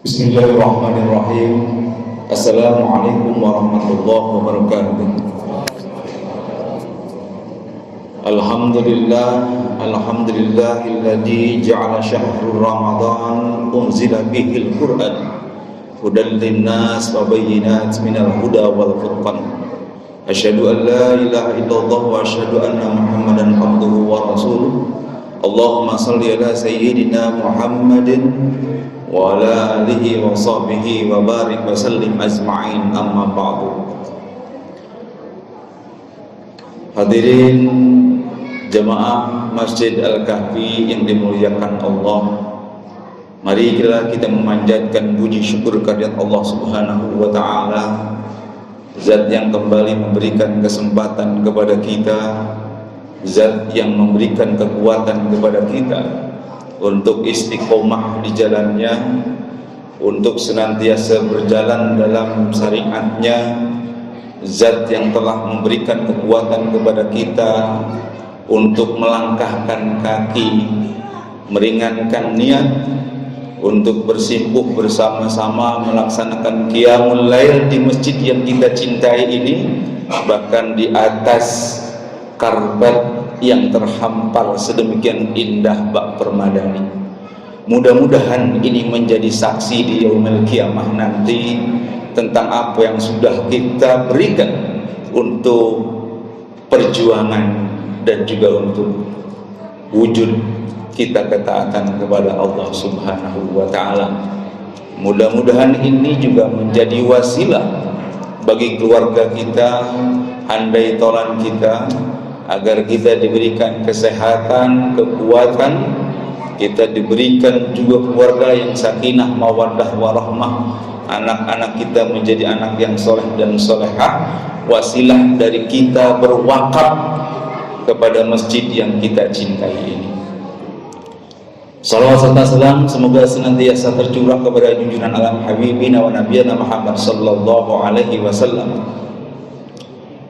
Bismillahirrahmanirrahim. Assalamualaikum warahmatullahi wabarakatuh. Alhamdulillahilladzi ja'ala syahrul Ramadan unzila bihil Qur'an hudan linnas wa bayyinatin minal huda wal furqan. Asyhadu an la ilaha illallah wa asyhadu anna Muhammadan abduhu wa rasuluh. Allahumma shalli ala sayyidina Muhammadin wa ala alihi wa sahbihi wa barik wa sallim ajma'in, amma ba'du. Hadirin jemaah Masjid Al-Kahfi yang dimuliakan Allah, mari kita memanjatkan puji syukur kehadirat Allah Subhanahu wa ta'ala, Zat yang kembali memberikan kesempatan kepada kita, Zat yang memberikan kekuatan kepada kita untuk istiqomah di jalannya, untuk senantiasa berjalan dalam syariatnya. Zat yang telah memberikan kekuatan kepada kita untuk melangkahkan kaki, meringankan niat, untuk bersimpuh bersama-sama melaksanakan qiyamul lail di masjid yang kita cintai ini, bahkan di atas karpet yang terhampar sedemikian indah bak permadani. Mudah-mudahan ini menjadi saksi di yaumil qiyamah nanti tentang apa yang sudah kita berikan untuk perjuangan dan juga untuk wujud kita ketaatan kepada Allah Subhanahu wa ta'ala. Mudah-mudahan ini juga menjadi wasilah bagi keluarga kita, handai tolan kita, agar kita diberikan kesehatan, kekuatan, kita diberikan juga keluarga yang sakinah, mawaddah, warahmah, anak-anak kita menjadi anak yang soleh dan solehah, wasilah dari kita berwakaf kepada masjid yang kita cintai ini. Salawat serta salam semoga senantiasa tercurah kepada junjungan alam habibina wa nabiyana Muhammad sallallahu alaihi wasallam.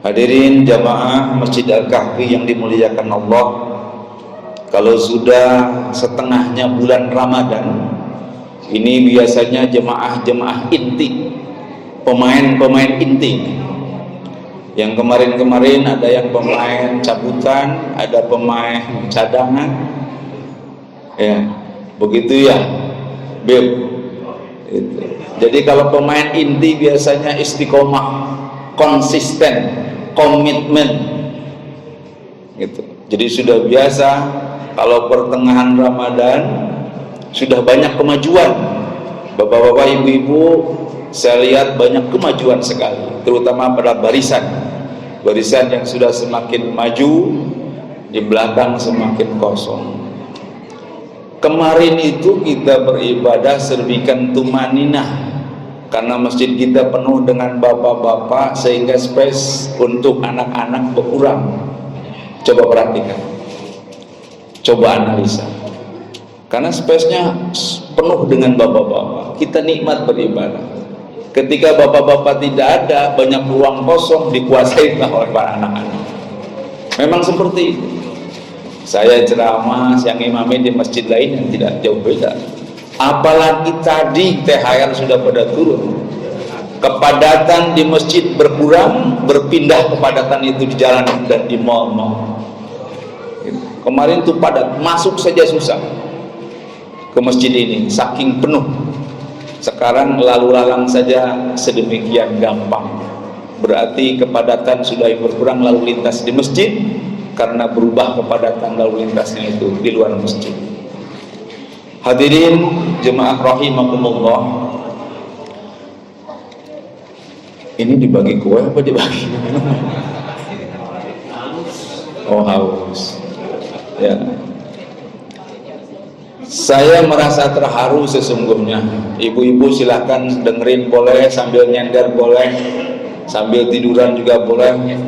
Hadirin jamaah Masjid Al-Kahfi yang dimuliakan Allah, kalau sudah setengahnya bulan Ramadan, ini biasanya jemaah-jemaah inti, pemain-pemain inti. Yang kemarin-kemarin ada yang pemain cabutan, ada pemain cadangan, ya begitu ya, Beb. Jadi kalau pemain inti biasanya istiqomah, konsisten, komitmen gitu. Jadi sudah biasa kalau pertengahan Ramadan sudah banyak kemajuan. Bapak-bapak, ibu-ibu, saya lihat banyak kemajuan sekali, terutama pada barisan yang sudah semakin maju, di belakang semakin kosong. Kemarin itu kita beribadah serbikan tumaninah, karena masjid kita penuh dengan bapak-bapak sehingga space untuk anak-anak berkurang. Coba perhatikan, coba analisa, karena space-nya penuh dengan bapak-bapak, kita nikmat beribadah. Ketika bapak-bapak tidak ada, banyak ruang kosong dikuasai oleh para anak-anak. Memang seperti itu. Saya ceramah, yang imami di masjid lain yang tidak jauh beda. Apalagi tadi THR sudah pada turun, kepadatan di masjid berkurang, berpindah kepadatan itu di jalan dan di mal-mal. Kemarin itu padat, masuk saja susah ke masjid ini, saking penuh. Sekarang lalu lalang saja sedemikian gampang, berarti kepadatan sudah berkurang lalu lintas di masjid, karena berubah kepadatan lalu lintasnya itu di luar masjid. Hadirin jemaah rahimakumullah, ini dibagi kue apa dibagi minuman? Oh, haus ya. Saya merasa terharu sesungguhnya. Ibu-ibu silahkan dengerin, boleh sambil nyender, boleh sambil tiduran juga boleh.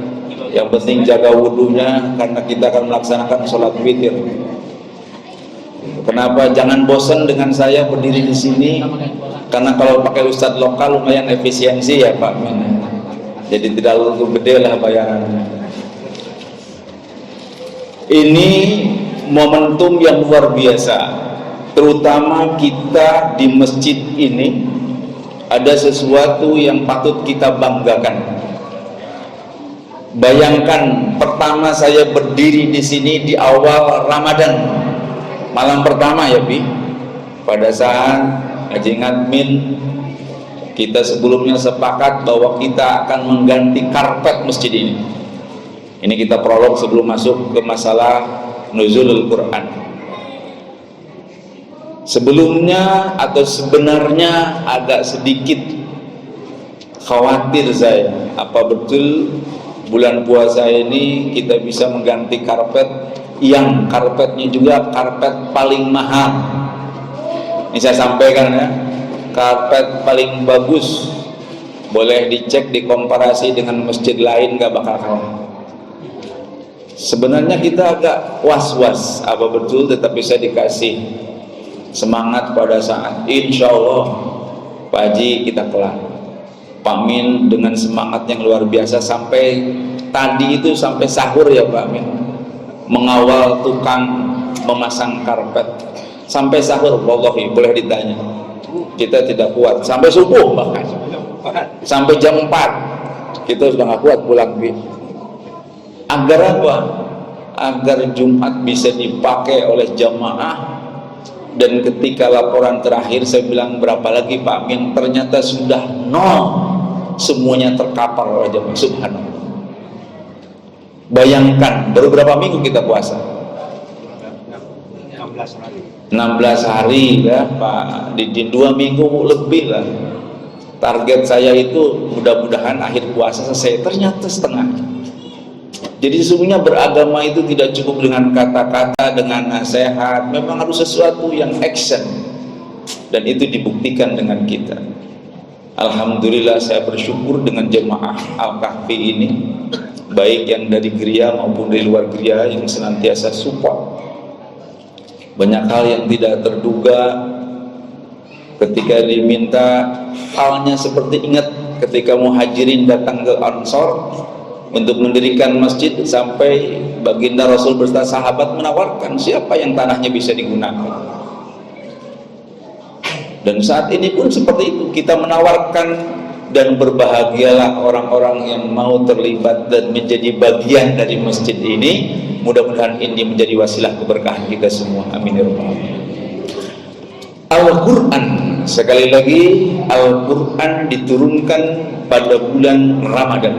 Yang penting jaga wudhunya, karena kita akan melaksanakan sholat witir. Kenapa jangan bosan dengan saya berdiri di sini? Karena kalau pakai ustadz lokal lumayan efisiensi ya Pak Min. Jadi tidak terlalu gede lah bayarannya. Ini momentum yang luar biasa. terutama kita di masjid ini ada sesuatu yang patut kita banggakan. Bayangkan, pertama saya berdiri di sini di awal Ramadan, malam pertama ya Bi, pada saat Haji Ngadmin kita sebelumnya sepakat bahwa kita akan mengganti karpet masjid ini. Ini kita prolog sebelum masuk ke masalah nuzulul Quran. Sebelumnya atau sebenarnya agak sedikit khawatir saya, apa betul bulan puasa ini kita bisa mengganti karpet yang karpetnya juga karpet paling mahal. Ini saya sampaikan ya, karpet paling bagus, boleh dicek, dikomparasi dengan masjid lain gak bakal kalah. Sebenarnya kita agak was-was apa betul, tetapi saya dikasih semangat pada saat insya Allah Pak Haji kita kelar. Pak Min dengan semangat yang luar biasa sampai tadi itu sampai sahur ya Pak Min, mengawal tukang memasang karpet sampai sahur. Wallahi boleh ditanya, kita tidak kuat sampai subuh, bahkan sampai jam 4 kita sudah nggak kuat pulang. Agar apa? Agar Jumat bisa dipakai oleh jamaah. Dan ketika laporan terakhir saya bilang berapa lagi Pak Min, ternyata sudah nol, semuanya terkapar oleh jamaah. Subhanallah. Bayangkan baru berapa minggu kita puasa? 16 hari ya Pak, di 2 minggu lebih lah. Target saya itu mudah-mudahan akhir puasa selesai, ternyata setengah. Jadi sesungguhnya beragama itu tidak cukup dengan kata-kata, dengan nasihat, memang harus sesuatu yang action, dan itu dibuktikan dengan kita. Alhamdulillah saya bersyukur dengan jemaah Al-Kahfi ini, baik yang dari geria maupun dari luar geria, yang senantiasa support. Banyak hal yang tidak terduga ketika diminta, halnya seperti ingat ketika Muhajirin datang ke Ansor untuk mendirikan masjid, sampai baginda Rasul beserta sahabat menawarkan siapa yang tanahnya bisa digunakan. Dan saat ini pun seperti itu, kita menawarkan, dan berbahagialah orang-orang yang mau terlibat dan menjadi bagian dari masjid ini. Mudah-mudahan ini menjadi wasilah keberkahan kita semua, amin ya rabbal alamin. Al-Quran, sekali lagi Al-Quran diturunkan pada bulan Ramadan.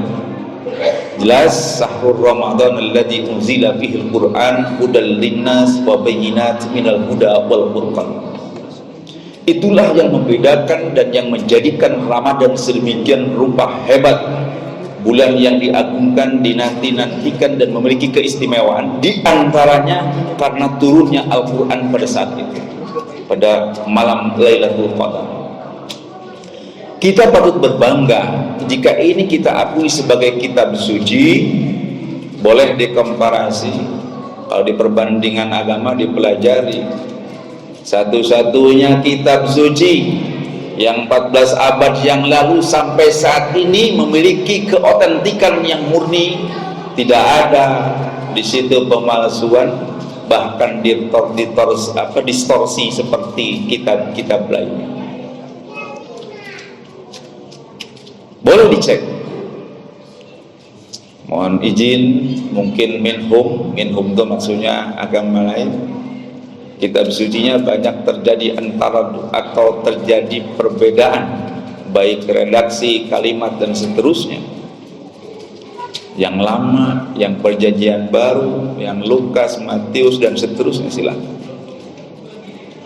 Jelas, syahrul Ramadan alladzi unzila fihi al-Qur'an hudal linnas wa bayyinat minal huda wal furqan. Itulah yang membedakan dan yang menjadikan Ramadan sedemikian rupa hebat, bulan yang diagungkan, dinanti-nantikan dan memiliki keistimewaan, di antaranya karena turunnya Al-Qur'an pada saat itu, pada malam Lailatul Qadar. Kita patut berbangga jika ini kita akui sebagai kitab suci. Boleh dikomparasi, kalau di perbandingan agama dipelajari, satu-satunya kitab suci yang 14 abad yang lalu sampai saat ini memiliki keotentikan yang murni, tidak ada di situ pemalsuan, bahkan distorsi seperti kitab-kitab lainnya. Boleh dicek. Mohon izin, mungkin minhum itu maksudnya agama lain, kitab sucinya banyak terjadi atau terjadi perbedaan, baik redaksi, kalimat dan seterusnya. Yang lama, yang perjanjian baru, yang Lukas, Matius dan seterusnya, silakan.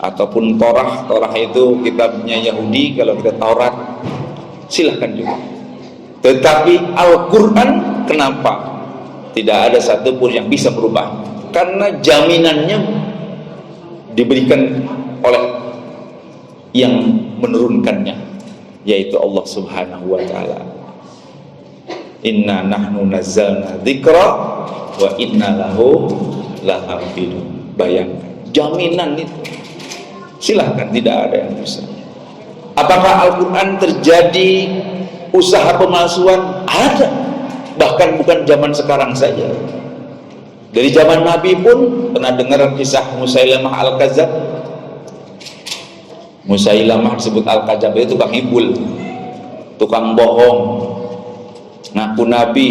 Ataupun Torah itu kitabnya Yahudi, kalau kita Taurat silahkan juga. Tetapi Al-Quran, kenapa tidak ada satupun yang bisa berubah? Karena jaminannya diberikan oleh yang menurunkannya, yaitu Allah Subhanahu wa ta'ala. Inna nahnu nazzalna dzikra wa inna lahu lahafidun. Bayangkan, jaminan itu silahkan, tidak ada yang bisa. Apakah Al-Quran terjadi usaha pemalsuan? Ada, bahkan bukan zaman sekarang saja. Dari zaman Nabi pun pernah dengar kisah Musailamah Al-Kadzab. Musailamah disebut Al-Kadzdzab, itu tukang hibul, tukang bohong, ngaku nabi.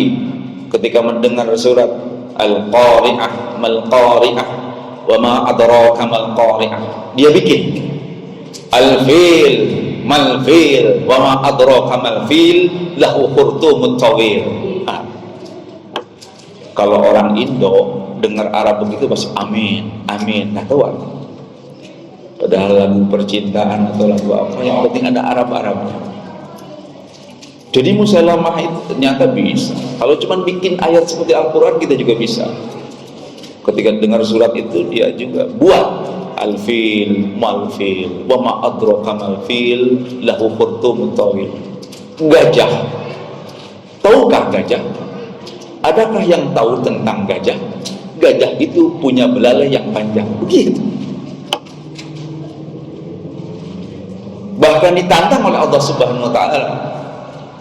Ketika mendengar surat Al-Qari'ah, Mal-Qari'ah, wa ma adraka mal-Qari'ah, dia bikin Al-Fil, Mal-Fil, wa ma adraka mal-Fil, lahu khurtumut tawil. Kalau orang Indo dengar Arab begitu pasti amin, amin, nah tahu apa? Padahal lagu percintaan atau lagu apa, yang penting ada Arab-Arabnya. Jadi Musailamah itu ternyata bisa. Kalau cuma bikin ayat seperti Al-Quran, kita juga bisa. Ketika dengar surat itu, dia juga buat Al-Fil, Mal-Fil, wa ma adraka mal-Fil, lahu khurtumut tawil. Gajah. Tahukah gajah? Adakah yang tahu tentang gajah? Gajah itu punya belalai yang panjang. Begitu. Bahkan ditantang oleh Allah Subhanahu wa taala.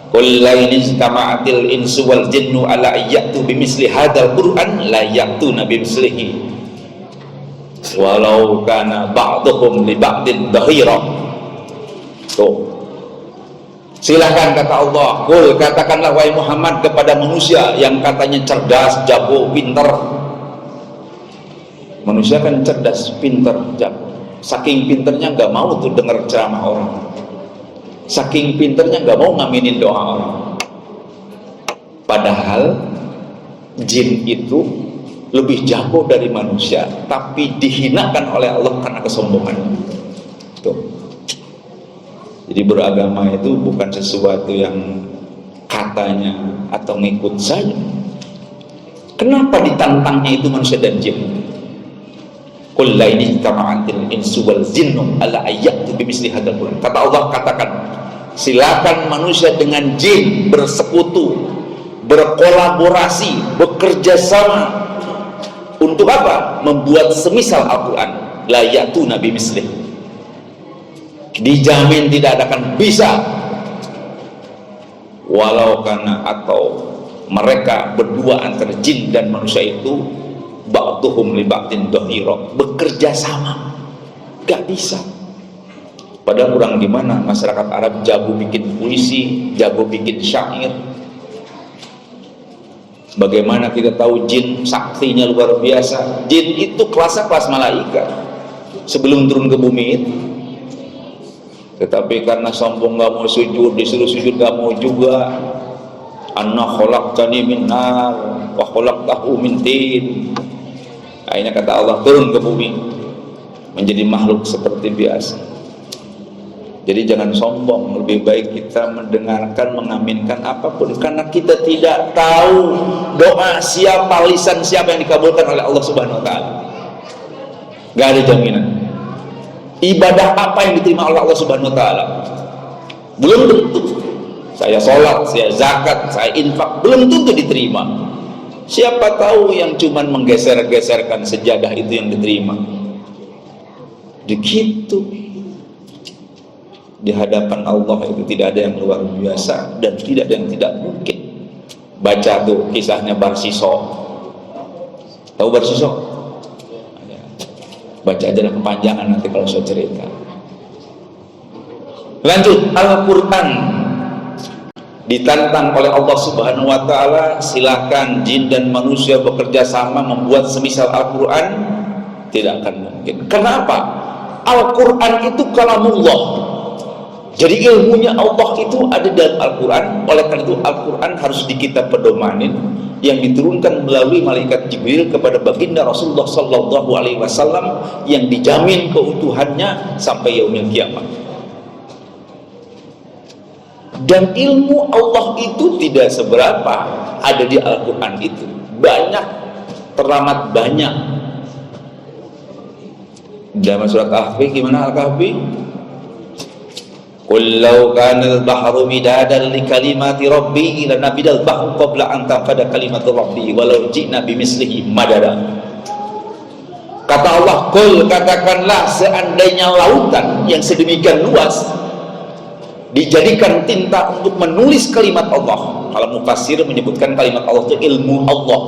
Qul la in istama'atil insu wal jinnu ala ayyatu bimisli hadzal qur'an la ya'tuna bimislihi walau kana ba'dhum li ba'din dhahira. Tuh. Silakan kata Allah, qul katakanlah wahai Muhammad kepada manusia yang katanya cerdas, jago, pintar. Manusia kan cerdas, pintar, jago. Saking pinternya nggak mau tuh dengar ceramah orang, saking pinternya nggak mau ngaminin doa orang. Padahal jin itu lebih jago dari manusia, tapi dihinakan oleh Allah karena kesombongan. Tuh. Jadi beragama itu bukan sesuatu yang katanya atau ngikut saja. Kenapa ditantangnya itu manusia dan jin? Qul la in istama'atil insu wal jinnu ala ayyatu bimisli hadzal Qur'an. Kata Allah, katakan, silakan manusia dengan jin bersekutu, berkolaborasi, bekerja sama. Untuk apa? Membuat semisal Al-Qur'an. La ya'tuna bimisli. Dijamin tidak akan bisa. Walau karena atau mereka berdua antara jin dan manusia itu ba'duhum li ba'din dhahira, bekerja sama, gak bisa. Padahal kurang di mana masyarakat Arab jago bikin puisi, jago bikin syair. Bagaimana kita tahu jin saktinya luar biasa. Jin itu kelasnya kelas malaikat sebelum turun ke bumi itu. Tetapi karena sombong gak mau sujud, disuruh sujud gak mau juga. Anna khalaqtani min nar wa khalaqtahu min tin. Akhirnya kata Allah, turun ke bumi menjadi makhluk seperti biasa. Jadi jangan sombong, lebih baik kita mendengarkan, mengaminkan apapun, karena kita tidak tahu doa siapa, lisan siapa yang dikabulkan oleh Allah Subhanahu wa taala. Gak ada jaminan. Ibadah apa yang diterima oleh Allah Subhanahu wa taala? Belum tentu. Saya sholat, saya zakat, saya infak, belum tentu diterima. Siapa tahu yang cuman menggeser-geserkan sejadah itu yang diterima. Begitu. Di hadapan Allah itu tidak ada yang luar biasa dan tidak ada yang tidak mungkin. Baca tuh kisahnya Barsiso. Tahu Barsiso? Baca aja lah, kepanjangan nanti kalau saya cerita. Lanjut, Al-Quran ditantang oleh Allah Subhanahu wa taala, silakan jin dan manusia bekerja sama membuat semisal Al-Quran, tidak akan mungkin. Kenapa? Al-Quran itu kalamullah. Jadi ilmunya Allah itu ada dalam Al-Quran. Oleh karena itu Al-Quran harus kita pedomanin, yang diturunkan melalui malaikat Jibril kepada baginda Rasulullah sallallahu alaihi wasallam, yang dijamin keutuhannya sampai yaumil kiamat. Dan ilmu Allah itu tidak seberapa, ada di Al-Quran itu banyak, teramat banyak. Dalam surat Kahfi, gimana Al-Kahfi? Qul law kana al-bahru midadan li kalimati rabbi la nabidal bahru qabla an tanfada kalimatu rabbi walau ji'na bimislihi madada. Kata Allah, qul, katakanlah, seandainya lautan yang sedemikian luas dijadikan tinta untuk menulis kalimat Allah. Kalau mufassir menyebutkan kalimat Allah itu ilmu Allah.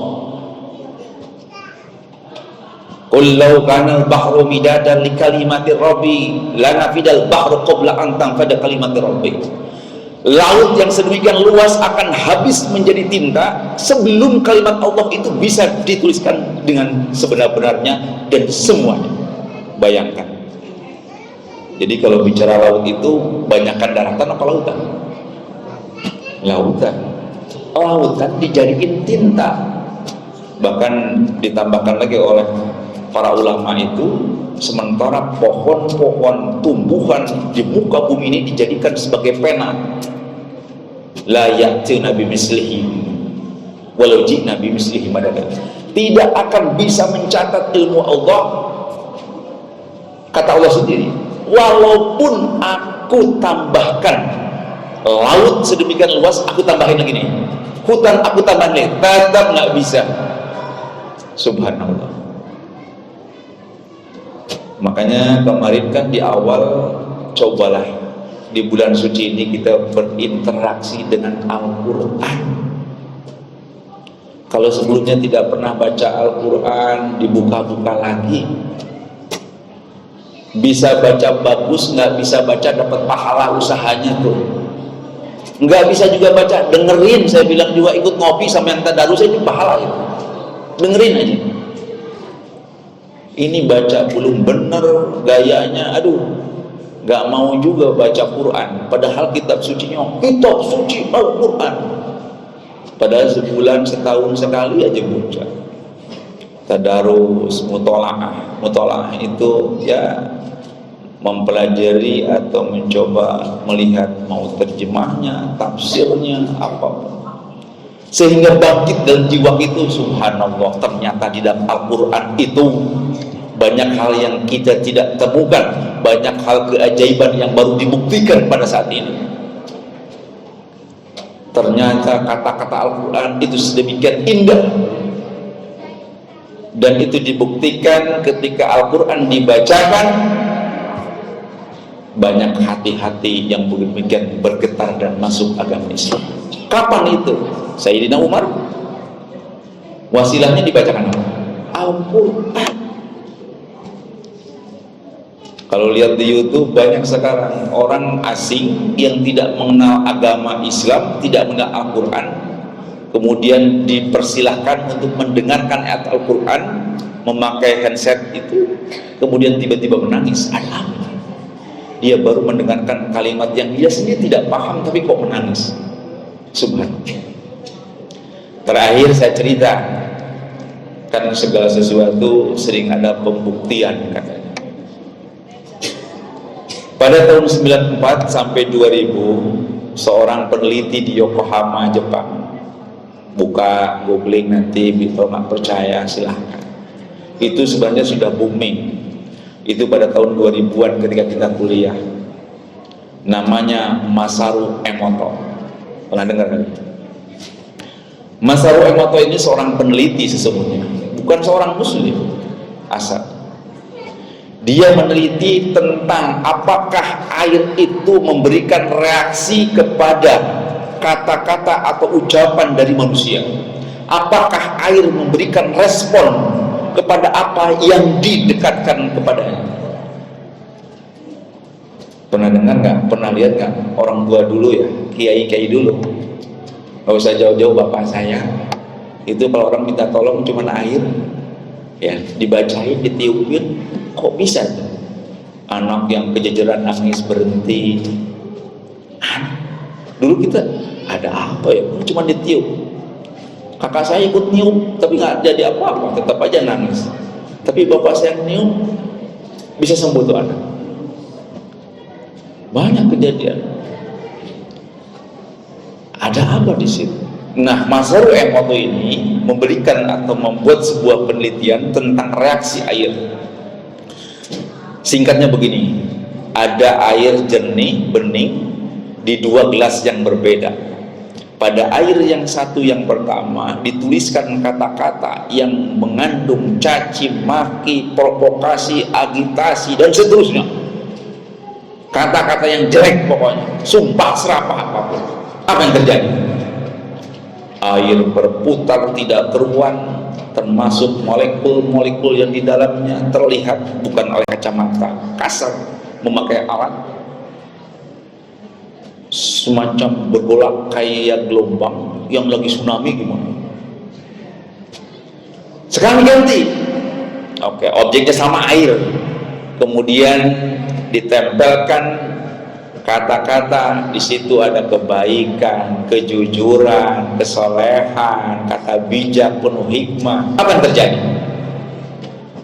Qul law kana al-bahru midadan li kalimati rabbi lanafidal bahru qabla an tanfada kalimati rabbi. Laut yang sedemikian luas akan habis menjadi tinta sebelum kalimat Allah itu bisa dituliskan dengan sebenar-benarnya dan semuanya. Bayangkan. Jadi kalau bicara laut itu banyakkan daratan apa lautan? Lautan. Lautan dijadikan tinta. Bahkan ditambahkan lagi oleh para ulama itu, sementara pohon-pohon tumbuhan di muka bumi ini dijadikan sebagai pena. La ya'tina bimislihi walau ji'na bimislihi madada. Tidak akan bisa mencatat ilmu Allah, kata Allah sendiri, walaupun aku tambahkan laut sedemikian luas, aku tambahin lagi nih hutan, aku tambahin lagi, tetap nggak bisa. Subhanallah. Makanya kemarin kan di awal, cobalah di bulan suci ini kita berinteraksi dengan Al-Quran. Kalau sebelumnya tidak pernah baca Al-Quran, dibuka-buka lagi. Bisa baca bagus, nggak bisa baca dapat pahala usahanya tuh. Nggak bisa juga baca, dengerin. Saya bilang juga ikut ngopi sama yang tadarus itu pahala itu. Dengerin aja. Ini baca belum bener gayanya, aduh, nggak mau juga baca Quran. Padahal kitab sucinya kitab suci Al-Quran. Padahal sebulan setahun sekali aja baca. Tadarus, mutolaah itu ya mempelajari atau mencoba melihat mau terjemahnya, tafsirnya, apapun, sehingga bangkit dalam jiwa itu. Subhanallah, ternyata di dalam Al-Quran itu banyak hal yang kita tidak temukan, banyak hal keajaiban yang baru dibuktikan pada saat ini. Ternyata kata-kata Al-Quran itu sedemikian indah, dan itu dibuktikan ketika Al-Quran dibacakan. Banyak hati-hati yang demikian bergetar dan masuk agama Islam. Kapan itu? Sayyidina Umar, wasilahnya dibacakan apa? Al-Quran. Kalau lihat di YouTube, banyak sekarang orang asing yang tidak mengenal agama Islam, tidak mengenal Al-Quran, kemudian dipersilahkan untuk mendengarkan ayat Al-Quran, memakai handset itu, kemudian tiba-tiba menangis. Ada apa? Dia baru mendengarkan kalimat yang dia sendiri tidak paham, tapi kok menangis. Subhanallah. Terakhir saya cerita, kan segala sesuatu sering ada pembuktian katanya. Pada tahun 94 sampai 2000, seorang peneliti di Yokohama, Jepang, buka googling nanti, kalau nggak percaya silahkan. Itu sebenarnya sudah booming. Itu pada tahun 2000-an ketika kita kuliah. Namanya Masaru Emoto. Pernah dengar kan? Masaru Emoto ini seorang peneliti sesungguhnya, bukan seorang muslim asal. Dia meneliti tentang apakah air itu memberikan reaksi kepada kata-kata atau ucapan dari manusia. Apakah air memberikan respon kepada apa yang didekatkan kepadanya. Pernah dengar nggak? Pernah lihat nggak? Orang tua dulu ya, kiai-kiai dulu, nggak usah jauh-jauh, bapak saya itu kalau orang minta tolong cuma air, ya dibacain, ditiupin, kok bisa tuh? Anak yang kejejeran nangis berhenti. Dulu kita ada apa ya? Cuma ditiup. Kakak saya ikut niup, tapi nggak jadi apa-apa, tetap aja nangis. Tapi bapak saya niup, bisa sembuh tuh anak. Banyak kejadian. Ada apa di situ? Nah, Masaru Emoto ini memberikan atau membuat sebuah penelitian tentang reaksi air. Singkatnya begini, ada air jernih, bening di dua gelas yang berbeda. Pada air yang satu yang pertama dituliskan kata-kata yang mengandung caci maki, provokasi, agitasi dan seterusnya. Kata-kata yang jelek pokoknya, sumpah serapah apapun. Apa yang terjadi? Air berputar tidak keruan, termasuk molekul-molekul yang di dalamnya terlihat bukan oleh kacamata kasar, memakai alat semacam bergolak kayak gelombang yang lagi tsunami gimana. Sekarang ganti, oke, objeknya sama air, kemudian ditempelkan kata-kata, di situ ada kebaikan, kejujuran, kesolehan, kata bijak, penuh hikmah. Apa yang terjadi?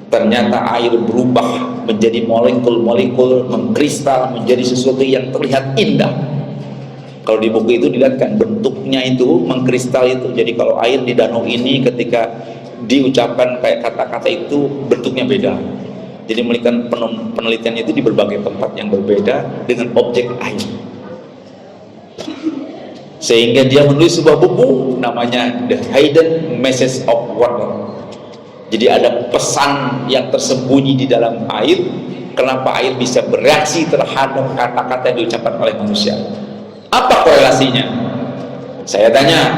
Ternyata air berubah menjadi molekul-molekul, mengkristal, menjadi sesuatu yang terlihat indah. Kalau di buku itu dilihatkan bentuknya itu mengkristal itu. Jadi kalau air di danau ini ketika diucapkan kayak kata-kata itu bentuknya beda. Jadi melakukan penelitian itu di berbagai tempat yang berbeda dengan objek air, sehingga dia menulis sebuah buku namanya The Hidden Message of Water. Jadi ada pesan yang tersembunyi di dalam air, kenapa air bisa bereaksi terhadap kata-kata yang diucapkan oleh manusia. Apa korelasinya? Saya tanya,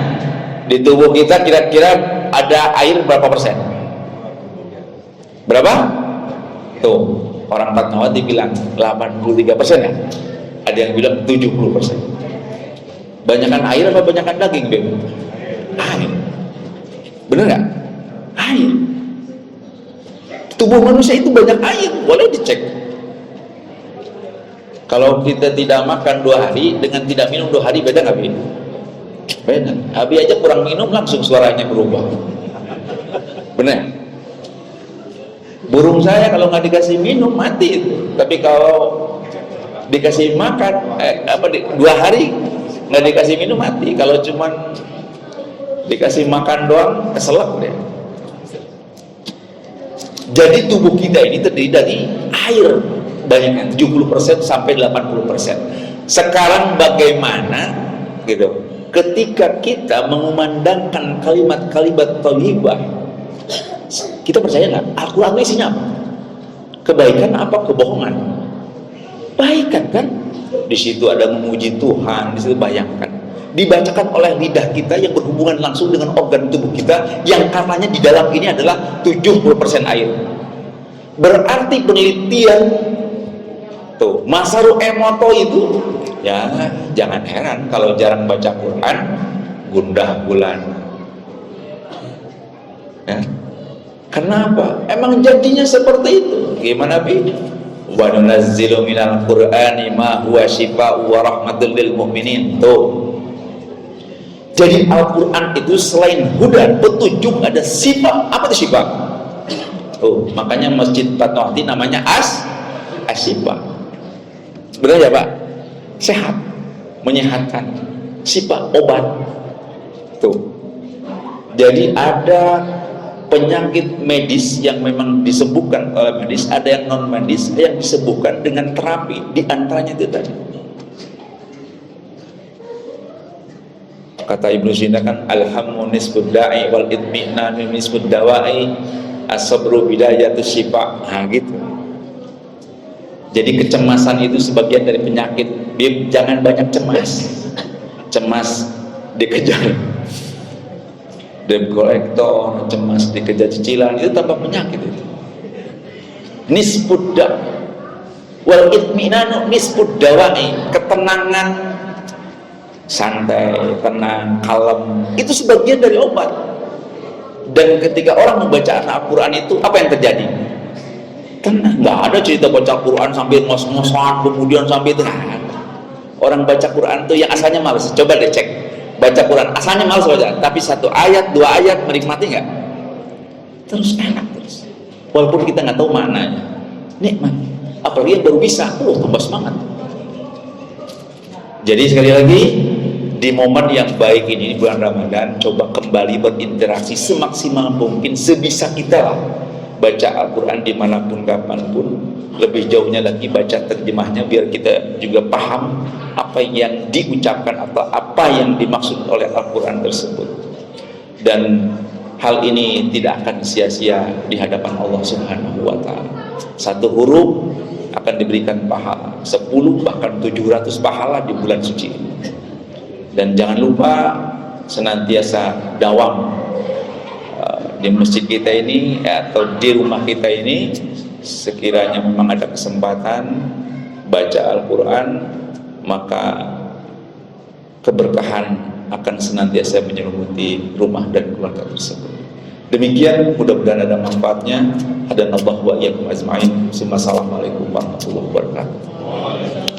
di tubuh kita kira-kira ada air berapa persen? Berapa? Tuh, orang Fatmawati bilang 83% ya. Ada yang bilang 70%. Banyakan air apa banyakan daging, Beb? Air. Bener nggak? Air. Tubuh manusia itu banyak air, boleh dicek. Kalau kita tidak makan 2 hari dengan tidak minum 2 hari, beda nggak, Beb? Beda. Abi aja kurang minum langsung suaranya berubah. Bener. Burung saya kalau nggak dikasih minum mati itu, tapi kalau dikasih makan 2 hari nggak dikasih minum mati. Kalau cuman dikasih makan doang keselak deh. Jadi tubuh kita ini terdiri dari air banyaknya 70% sampai 80%. Sekarang bagaimana gitu ketika kita mengumandangkan kalimat-kalimat thayyibah, kita percaya nggak? Al-Quran isinya apa? Kebaikan apa kebohongan? Baikan kan? Di situ ada memuji Tuhan, di situ bayangkan. Dibacakan oleh lidah kita yang berhubungan langsung dengan organ tubuh kita yang katanya di dalam ini adalah 70% air. Berarti penelitian tuh Masaru Emoto itu ya jangan heran kalau jarang baca Quran, gundah gulana. Ya. Kenapa? Emang jadinya seperti itu. Gimana, Bi? Wa nunazzilu minal Qur'ani ma huwa syifaa'un wa rahmatul lil mu'minin. Tuh. Jadi Al-Qur'an itu selain hudan, petunjuk, ada sifat. Apa itu sifat? Tuh, makanya Masjid Fatmawati namanya As-Syifa. Benar ya, Pak? Sehat, menyehatkan. Sifat obat. Tuh. Jadi ada penyakit medis yang memang disembuhkan oleh medis, ada yang non medis yang disembuhkan dengan terapi. Di antaranya itu tadi kata Ibnu Sina kan, alhamu nisbud da'i wal itmi'nanu nisbud dawa'i as-sabru bidayatus syifa. Nah gitu. Jadi kecemasan itu sebagian dari penyakit. Jangan banyak cemas dikejar debt collector, cemas dikejar cicilan, itu tambah penyakit itu. Nisbud da wal itminanu nisbud dawa'i, ketenangan, santai, tenang, kalem, itu sebagian dari obat. Dan ketika orang membaca Al-Quran itu, apa yang terjadi? Tenang. Nggak ada cerita baca Quran sambil ngos-ngosan kemudian sampai itu. Orang baca Quran itu yang asalnya malas, coba deh cek. Baca Quran asalnya malas baca, tapi 1 ayat 2 ayat menikmati nggak? Terus enak terus, walaupun kita nggak tahu maknanya, nikmat. Apalagi yang baru bisa, tambah semangat. Jadi sekali lagi, di momen yang baik ini, di bulan Ramadan, coba kembali berinteraksi semaksimal mungkin, sebisa kita lah. Baca Al-Quran dimanapun kapanpun, lebih jauhnya lagi baca terjemahnya biar kita juga paham apa yang diucapkan atau apa yang dimaksud oleh Al-Quran tersebut. Dan hal ini tidak akan sia-sia di hadapan Allah Subhanahu wa Ta'ala. 1 huruf akan diberikan pahala 10 bahkan 700 pahala di bulan suci. Dan jangan lupa senantiasa dawam di masjid kita ini atau di rumah kita ini, sekiranya memang ada kesempatan baca Al-Quran, maka keberkahan akan senantiasa menyelimuti rumah dan keluarga tersebut. Demikian, mudah-mudahan ada manfaatnya. Hadanallahu wa iyyakum ajma'in. Assalamualaikum warahmatullahi wabarakatuh.